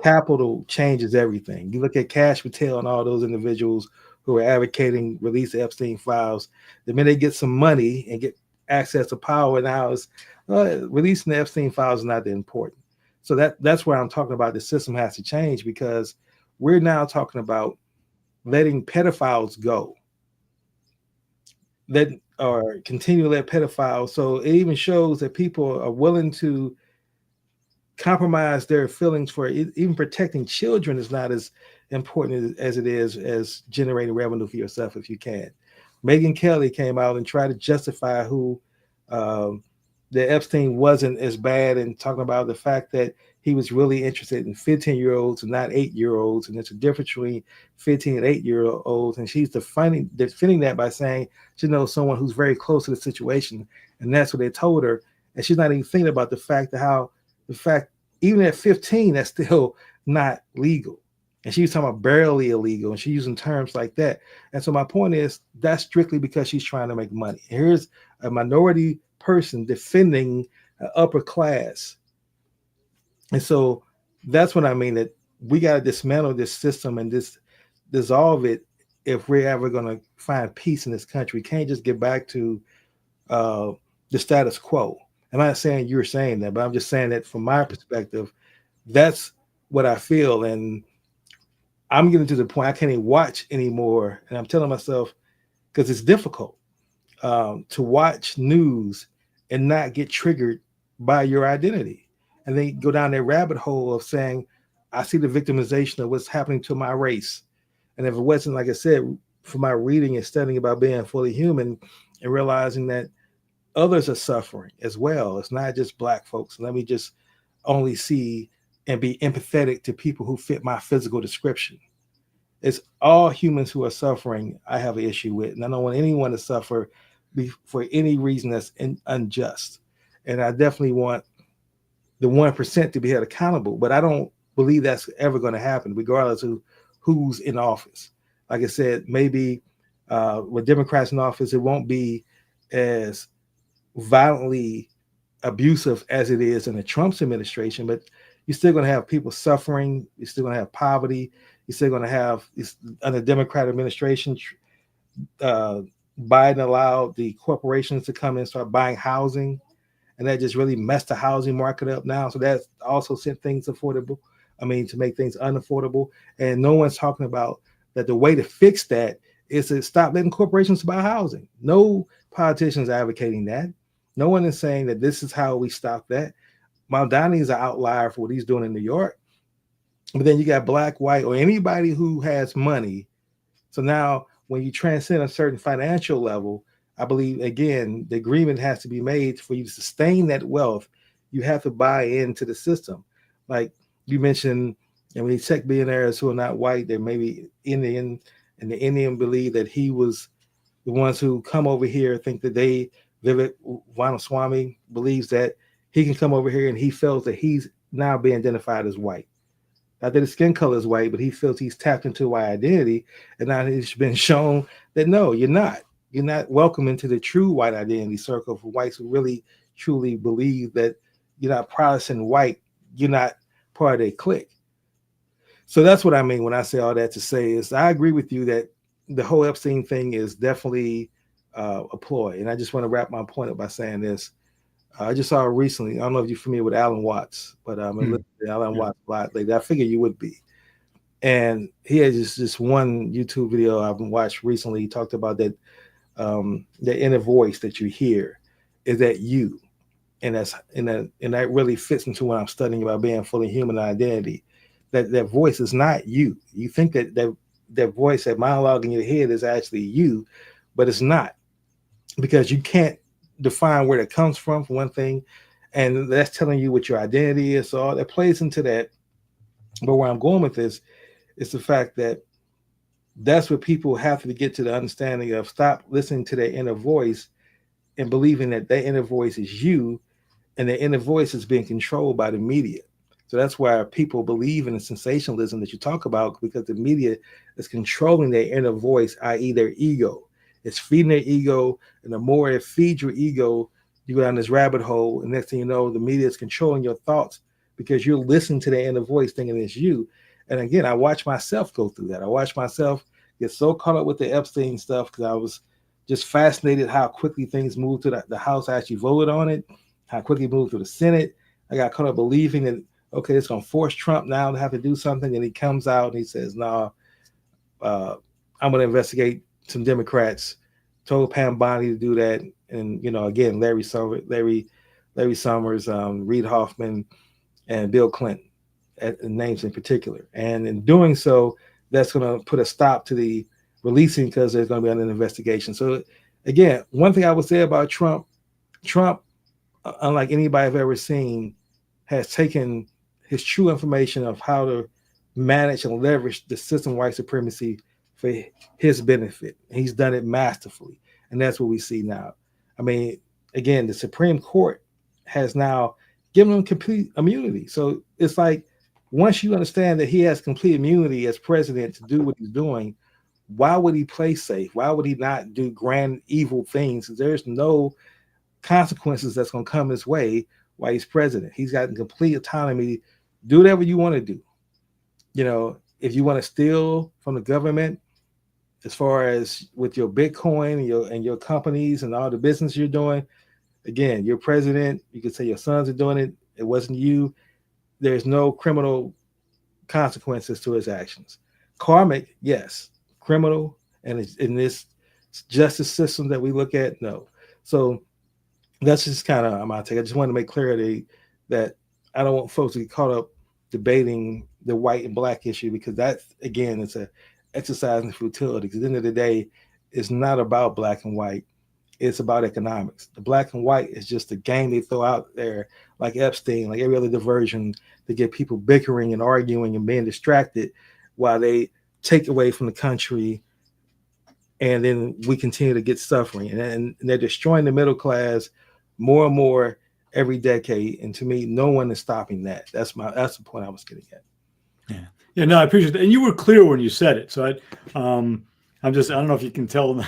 capital changes everything. You look at Cash Patel and all those individuals who are advocating release the Epstein files. The minute they get some money and get access to power, now is releasing the Epstein files is not that important. So that's where I'm talking about the system has to change, because we're now talking about letting pedophiles go. Or continue to let pedophiles. So it even shows that people are willing to compromise their feelings for it. Even protecting children is not as important as it is as generating revenue for yourself if you can. Megyn Kelly came out and tried to justify who that Epstein wasn't as bad, and talking about the fact that he was really interested in 15-year-olds and not 8-year-olds. And there's a difference between 15 and 8-year-olds. And she's defending that by saying she knows someone who's very close to the situation. And that's what they told her. And she's not even thinking about the fact even at 15, that's still not legal. And she was talking about barely illegal, and she's using terms like that. And so my point is, that's strictly because she's trying to make money. Here's a minority person defending upper class. And so that's what I mean, that we got to dismantle this system and dissolve it if we're ever going to find peace in this country. We can't just get back to the status quo. I'm not saying you're saying that, but I'm just saying that from my perspective, that's what I feel. And I'm getting to the point I can't even watch anymore. And I'm telling myself, because it's difficult to watch news and not get triggered by your identity. And then go down that rabbit hole of saying, I see the victimization of what's happening to my race. And if it wasn't, like I said, for my reading and studying about being fully human and realizing that others are suffering as well. It's not just black folks. Let me just only see and be empathetic to people who fit my physical description. It's all humans who are suffering I have an issue with. And I don't want anyone to suffer for any reason that's unjust. And I definitely want the 1% to be held accountable, but I don't believe that's ever going to happen, regardless of who's in office. Like I said, maybe with Democrats in office, it won't be as violently abusive as it is in the Trump's administration, but you're still going to have people suffering. You're still going to have poverty. You're still going to have under Democratic administration. Uh, Biden allowed the corporations to come in and start buying housing, and that just really messed the housing market up now. So that's also sent things affordable. I mean, to make things unaffordable. And no one's talking about that the way to fix that is to stop letting corporations buy housing. No politicians advocating that. No one is saying that this is how we stop that. Maldani is an outlier for what he's doing in New York. But then you got black, white, or anybody who has money. So now when you transcend a certain financial level, I believe, again, the agreement has to be made for you to sustain that wealth. You have to buy into the system. Like you mentioned, and when you check billionaires who are not white, they may be Indian, and the Indian believe that he was the ones who come over here think that Vivek Ramaswamy believes that he can come over here and he feels that he's now being identified as white. Not that his skin color is white, but he feels he's tapped into a white identity. And now it's been shown that no, you're not. You're not welcome into the true white identity circle for whites who really, truly believe that you're not Protestant white. You're not part of their clique. So that's what I mean when I say all that to say is I agree with you that the whole Epstein thing is definitely a ploy. And I just want to wrap my point up by saying this. I just saw recently, I don't know if you're familiar with Alan Watts, but I listened to Alan Watts a lot lately. I figured you would be. And he had just one YouTube video I've watched recently. He talked about that the inner voice that you hear is that you. And that really fits into what I'm studying about being fully human identity. That voice is not you. You think that voice, that monologue in your head is actually you, but it's not, because you can't define where it comes from, for one thing, and that's telling you what your identity is. So all that plays into that. But where I'm going with this is the fact that that's what people have to get to the understanding of. Stop listening to their inner voice and believing that their inner voice is you, and their inner voice is being controlled by the media. So that's why people believe in the sensationalism that you talk about, because the media is controlling their inner voice, i.e. their ego. It's feeding their ego, and the more it feeds your ego, you go down this rabbit hole, and next thing you know, the media is controlling your thoughts because you're listening to their inner voice thinking it's you. And again, I watch myself go through that. I watch myself get so caught up with the Epstein stuff because I was just fascinated how quickly things moved to the House. I actually voted on it, how quickly it moved to the Senate. I got caught up believing that, okay, it's going to force Trump now to have to do something. And he comes out and he says, no, I'm going to investigate some Democrats, told Pam Bondi to do that. And, again, Larry Summers, Reid Hoffman, and Bill Clinton, names in particular. And in doing so, that's going to put a stop to the releasing because there's going to be an investigation. So, again, one thing I would say about Trump, unlike anybody I've ever seen, has taken his true information of how to manage and leverage the system of white supremacy for his benefit. He's done it masterfully. And that's what we see now. I mean, again, the Supreme Court has now given him complete immunity. So it's like, once you understand that he has complete immunity as president to do what he's doing, why would he play safe? Why would he not do grand evil things? There's no consequences that's going to come his way while he's president. He's got complete autonomy. Do whatever you want to do. If you want to steal from the government, as far as with your Bitcoin and your companies and all the business you're doing, again, you're president. You could say your sons are doing it. It wasn't you. There's no criminal consequences to his actions. Karmic, yes. Criminal, and in this justice system that we look at, no. So that's just kind of my take. I just want to make clarity that I don't want folks to get caught up debating the white and black issue, because that, again, it's a exercise in futility. Because at the end of the day, it's not about black and white. It's about economics. The black and white is just a game they throw out there, like Epstein, like every other diversion, to get people bickering and arguing and being distracted while they take away from the country, and then we continue to get suffering. And they're destroying the middle class more and more every decade. And to me, no one is stopping that. That's the point I was getting at. Yeah, no, I appreciate that. And you were clear when you said it. So I don't know if you can tell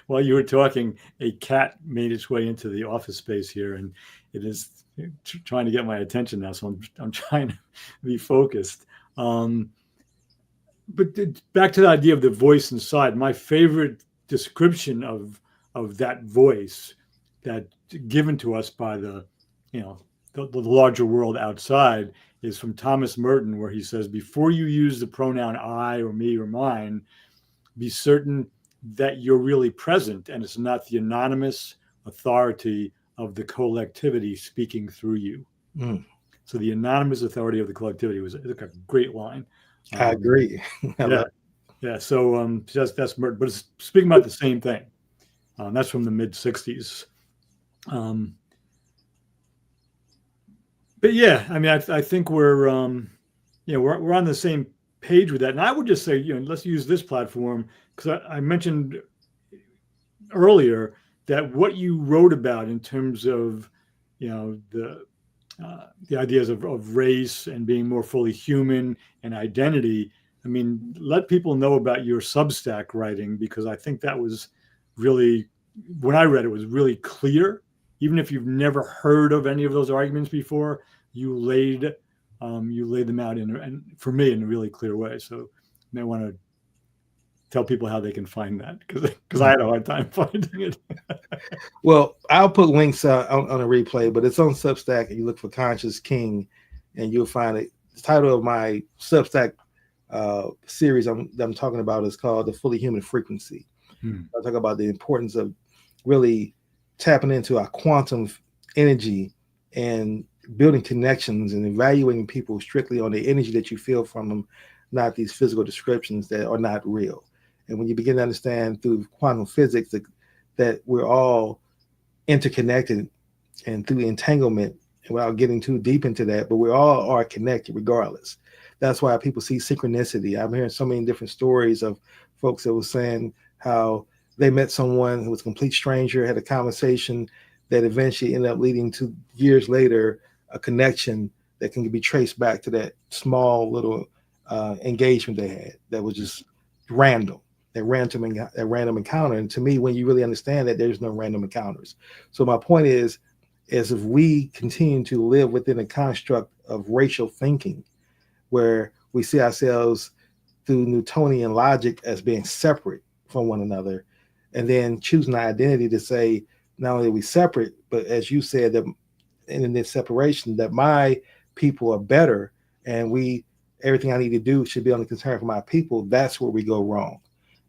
while you were talking, a cat made its way into the office space here, and it is trying to get my attention now. So I'm trying to be focused. Um, but back to the idea of the voice inside, my favorite description of that voice that given to us by the, you know, the larger world outside is from Thomas Merton, where he says, before you use the pronoun I or me or mine, be certain that you're really present and it's not the anonymous authority of the collectivity speaking through you. Mm, So the anonymous authority of the collectivity was a great line. I agree. I Yeah, love yeah. So that's Merton, but it's speaking about the same thing. That's from the mid '60s. Um, but yeah, I mean, I think we're we're on the same page with that. And I would just say, let's use this platform because I mentioned earlier that what you wrote about in terms of, the ideas of race and being more fully human and identity. I mean, let people know about your Substack writing, because I think that was really, when I read it, was really clear. Even if you've never heard of any of those arguments before, you laid them out and for me in a really clear way. So you may want to tell people how they can find that, because I had a hard time finding it. Well, I'll put links on a replay, but it's on Substack, and you look for Conscious King, and you'll find it. The title of my Substack series I'm talking about is called The Fully Human Frequency. I talk about the importance of really tapping into our quantum energy and building connections and evaluating people strictly on the energy that you feel from them, not these physical descriptions that are not real. And when you begin to understand through quantum physics that we're all interconnected and through entanglement, and without getting too deep into that, but we all are connected regardless. That's why people see synchronicity. I'm hearing so many different stories of folks that were saying how they met someone who was a complete stranger, had a conversation that eventually ended up leading to years later a connection that can be traced back to that small little engagement they had that was just random. That random encounter. And to me, when you really understand that, there's no random encounters. So my point is if we continue to live within a construct of racial thinking, where we see ourselves through Newtonian logic as being separate from one another, and then choosing our identity to say, not only are we separate, but as you said, that in this separation, that my people are better, and everything I need to do should be on the concern for my people. That's where we go wrong.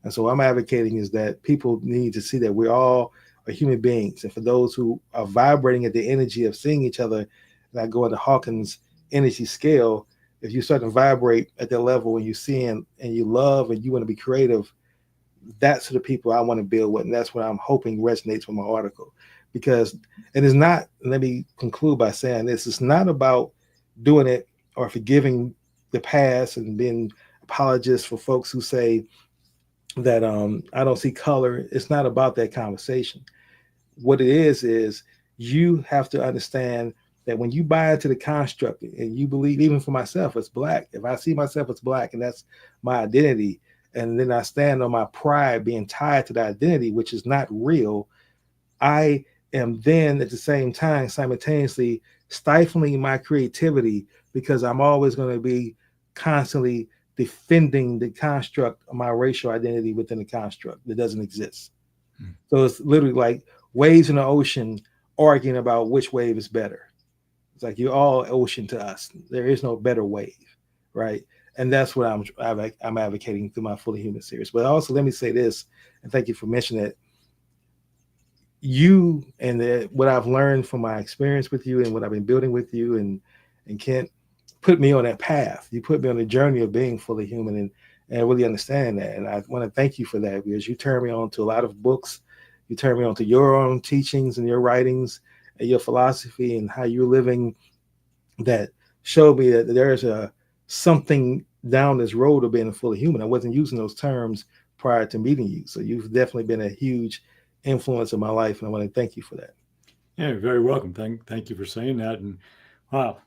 And so what I'm advocating is that people need to see that we all are human beings. And for those who are vibrating at the energy of seeing each other, and I go into Hawkins' energy scale, if you start to vibrate at that level when you see and you love and you want to be creative, that's the people I want to build with. And that's what I'm hoping resonates with my article. Because it is not, let me conclude by saying this, it's not about doing it or forgiving the past and being apologists for folks who say, that I don't see color. It's not about that conversation. What it is you have to understand that when you buy into the construct and you believe, even for myself, as Black, if I see myself as Black and that's my identity, and then I stand on my pride being tied to that identity, which is not real, I am then at the same time simultaneously stifling my creativity, because I'm always going to be constantly defending the construct of my racial identity within the construct that doesn't exist. So it's literally like waves in the ocean arguing about which wave is better. It's like you're all ocean to us. There is no better wave, right? And that's what I'm advocating through my Fully Human series. But also, let me say this, and thank you for mentioning it. You and what I've learned from my experience with you and what I've been building with you and Kent put me on that path. You put me on the journey of being fully human and I really understand that. And I want to thank you for that, because you turned me on to a lot of books. You turned me on to your own teachings and your writings and your philosophy and how you're living that showed me that there's something down this road of being fully human. I wasn't using those terms prior to meeting you. So you've definitely been a huge influence in my life. And I want to thank you for that. Yeah, you're very welcome. Thank you for saying that. And wow,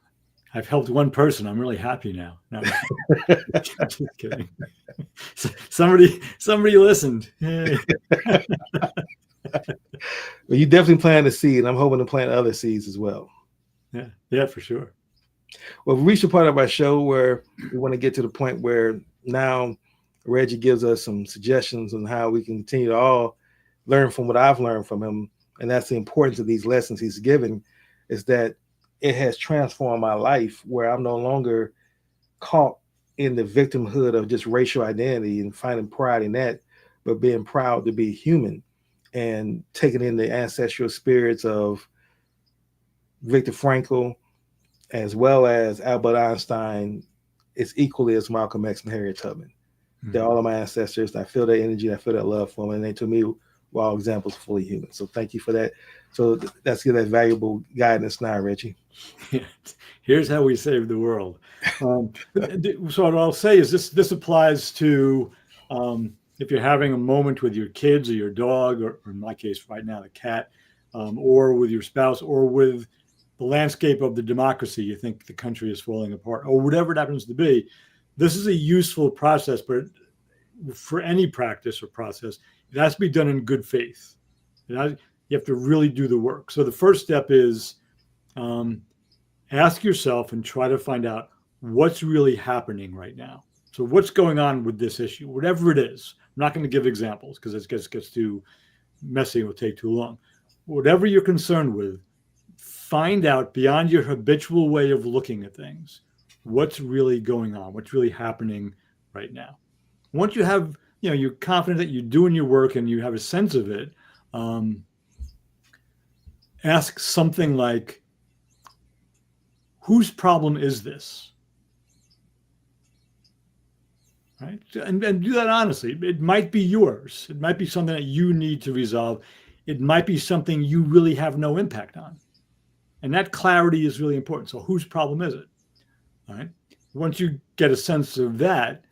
I've helped one person. I'm really happy now. No, just kidding. Somebody listened. Hey. Well, you definitely planted a seed, and I'm hoping to plant other seeds as well. Yeah, for sure. Well, we reached a part of our show where we want to get to the point where now Reggie gives us some suggestions on how we can continue to all learn from what I've learned from him. And that's the importance of these lessons he's given, is that it has transformed my life where I'm no longer caught in the victimhood of just racial identity and finding pride in that, but being proud to be human and taking in the ancestral spirits of Viktor Frankl, as well as Albert Einstein, is equally as Malcolm X and Harriet Tubman. They're all of my ancestors. I feel their energy. I feel that love for them. And they, to me, were all examples of fully human. So thank you for that. So that's that valuable guidance now, Reggie. Here's how we save the world. So what I'll say is this applies to if you're having a moment with your kids or your dog, or in my case right now, the cat, or with your spouse, or with the landscape of the democracy, you think the country is falling apart, or whatever it happens to be. This is a useful process, but for any practice or process, it has to be done in good faith. You have to really do the work. So the first step is ask yourself and try to find out what's really happening right now. So what's going on with this issue, whatever it is. I'm not going to give examples because it gets too messy. It will take too long. Whatever you're concerned with, find out beyond your habitual way of looking at things, what's really going on, what's really happening right now. Once you have, you're confident that you're doing your work and you have a sense of it, ask something like, whose problem is this? Right? And do that honestly. It might be yours. It might be something that you need to resolve. It might be something you really have no impact on. And that clarity is really important. So whose problem is it? All right. Once you get a sense of that,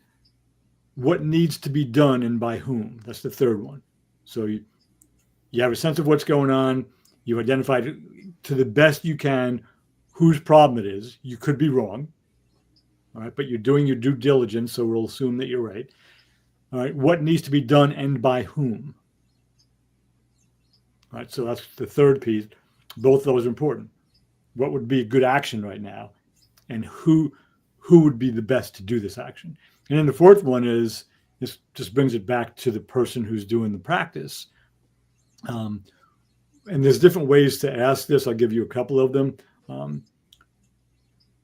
what needs to be done and by whom? That's the third one. So you have a sense of what's going on. You identified to the best you can whose problem it is. You could be wrong. All right. But you're doing your due diligence. So we'll assume that you're right. All right. What needs to be done and by whom? All right. So that's the third piece. Both of those are important. What would be a good action right now? And who would be the best to do this action? And then the fourth one is, this just brings it back to the person who's doing the practice. And there's different ways to ask this. I'll give you a couple of them.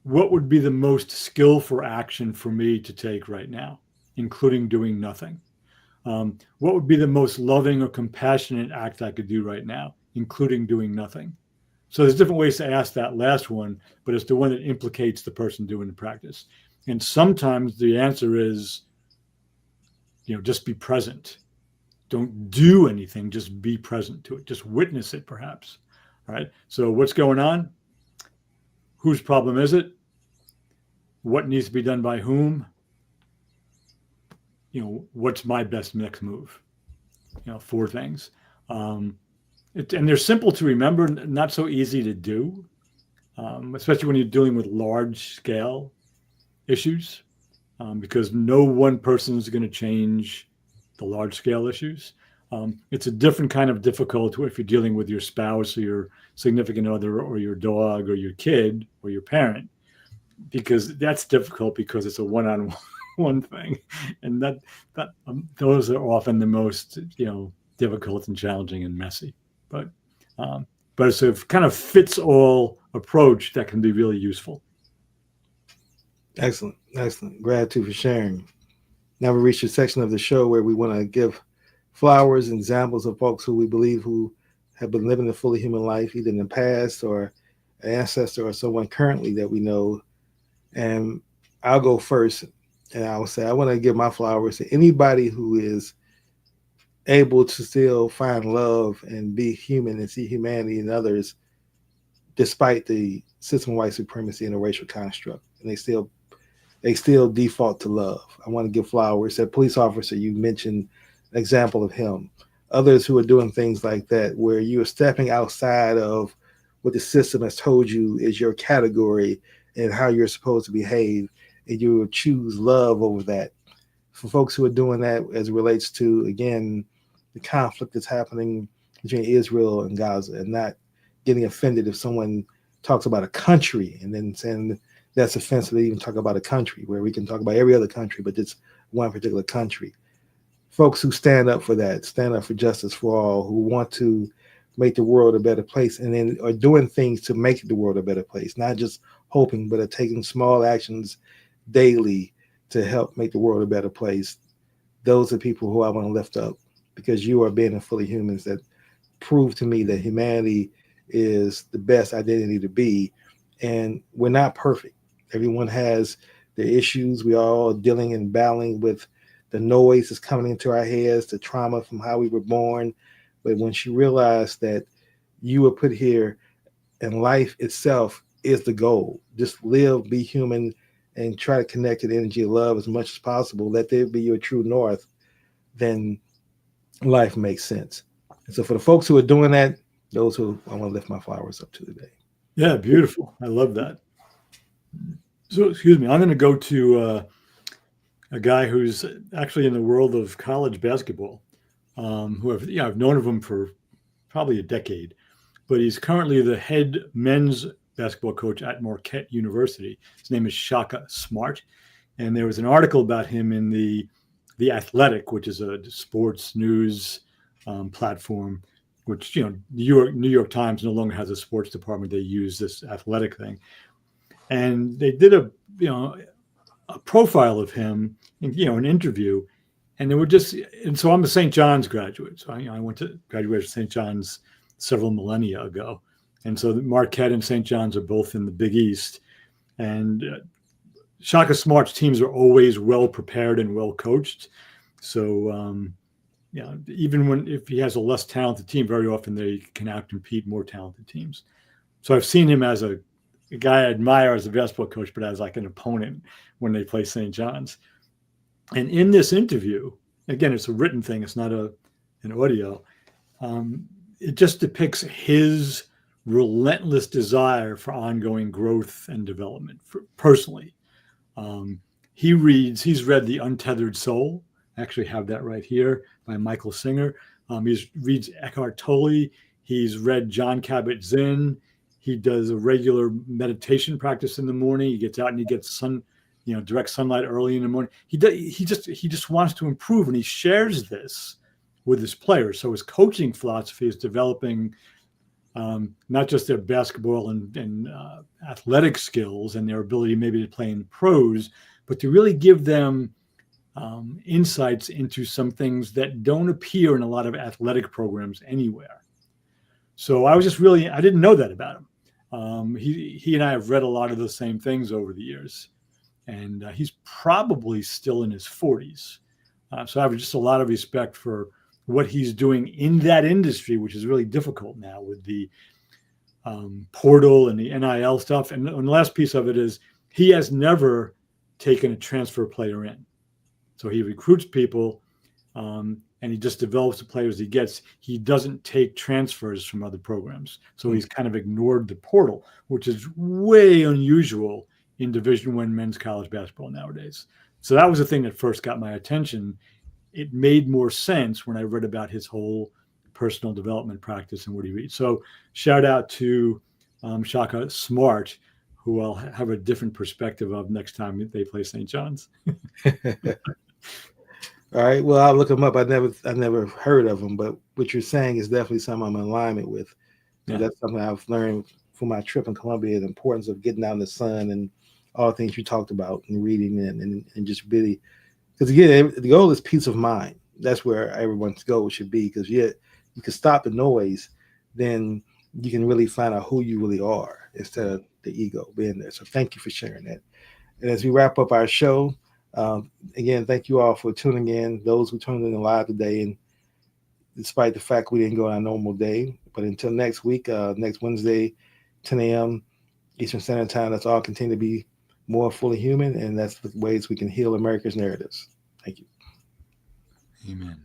What would be the most skillful action for me to take right now, including doing nothing? What would be the most loving or compassionate act I could do right now, including doing nothing? So there's different ways to ask that last one, but it's the one that implicates the person doing the practice. And sometimes the answer is, just be present. Don't do anything, just be present to it. Just witness it, perhaps. All right. So what's going on? Whose problem is it? What needs to be done by whom? What's my best next move? 4 things. And they're simple to remember, not so easy to do, especially when you're dealing with large scale issues, because no one person is going to change the large scale issues. It's a different kind of difficult if you're dealing with your spouse or your significant other or your dog or your kid or your parent, because that's difficult because it's a one-on-one thing. And those are often the most, difficult and challenging and messy. But it's a kind of fits all approach that can be really useful. Excellent. Gratitude for sharing. Now we reached a section of the show where we want to give flowers and examples of folks who we believe who have been living a fully human life, either in the past or an ancestor or someone currently that we know. And I'll go first, and I will say I want to give my flowers to anybody who is able to still find love and be human and see humanity in others, despite the system of white supremacy and the racial construct. And they still default to love. I want to give flowers. That police officer you mentioned, an example of him. Others who are doing things like that, where you are stepping outside of what the system has told you is your category and how you're supposed to behave, and you will choose love over that. for folks who are doing that as it relates to, again, the conflict that's happening between Israel and Gaza, and not getting offended if someone talks about a country and then saying that's offensive to even talk about a country, where we can talk about every other country, but it's one particular country. Folks who stand up for that, stand up for justice for all, who want to make the world a better place, and then are doing things to make the world a better place, not just hoping, but are taking small actions daily to help make the world a better place. Those are people who I want to lift up, because you are being fully humans that prove to me that humanity is the best identity to be. And we're not perfect. Everyone has their issues. We are all dealing and battling with the noise that's coming into our heads, the trauma from how we were born. But once you realize that you were put here and life itself is the goal, just live, be human, and try to connect to the energy of love as much as possible. Let there be your true north. Then life makes sense. And so for the folks who are doing that, those who I want to lift my flowers up to today. Yeah, beautiful. I love that. So, excuse me, I'm going to go to a guy who's actually in the world of college basketball, I've known of him for probably a decade, but he's currently the head men's basketball coach at Marquette University. His name is Shaka Smart. And there was an article about him in the Athletic, which is a sports news platform, which, New York Times no longer has a sports department. They use this Athletic thing. And they did a profile of him, an interview. And so I'm a St. John's graduate. So I went to graduate St. John's several millennia ago. And so Marquette and St. John's are both in the Big East. And Shaka Smart's teams are always well prepared and well coached. So, even if he has a less talented team, very often they can outcompete more talented teams. So I've seen him as a guy I admire as a basketball coach, but as like an opponent when they play St. John's. And in this interview, again, it's a written thing, it's not an audio. It just depicts his relentless desire for ongoing growth and development personally. He's read The Untethered Soul. I actually have that right here by Michael Singer. He reads Eckhart Tolle. He's read John Kabat-Zinn. He does a regular meditation practice in the morning. He gets out and he gets direct sunlight early in the morning. He just wants to improve, and he shares this with his players. So his coaching philosophy is developing not just their basketball and athletic skills and their ability maybe to play in the pros, but to really give them insights into some things that don't appear in a lot of athletic programs anywhere. So I didn't know that about him. He and I have read a lot of the same things over the years, and he's probably still in his 40s. So I have just a lot of respect for what he's doing in that industry, which is really difficult now with the portal and the NIL stuff. And the last piece of it is he has never taken a transfer player in. So he recruits people and he just develops the players he gets. He doesn't take transfers from other programs. So he's kind of ignored the portal, which is way unusual in Division I men's college basketball nowadays. So that was the thing that first got my attention. It made more sense when I read about his whole personal development practice and what he reads. So shout out to Shaka Smart, who I'll have a different perspective of next time they play St. John's. All right. Well, I'll look him up. I never heard of him, but what you're saying is definitely something I'm in alignment with. So that's something I've learned from my trip in Colombia, the importance of getting out in the sun and all the things you talked about and reading and just really, because again, the goal is peace of mind. That's where everyone's goal should be, because you can stop the noise, then you can really find out who you really are instead of the ego being there. So thank you for sharing that. And as we wrap up our show, again, thank you all for tuning in, those who tuned in live today, and despite the fact we didn't go on our normal day. But until next week, next Wednesday, 10 a.m. Eastern Standard Time, let's all continue to be more fully human, and that's the ways we can heal America's narratives. Thank you. Amen.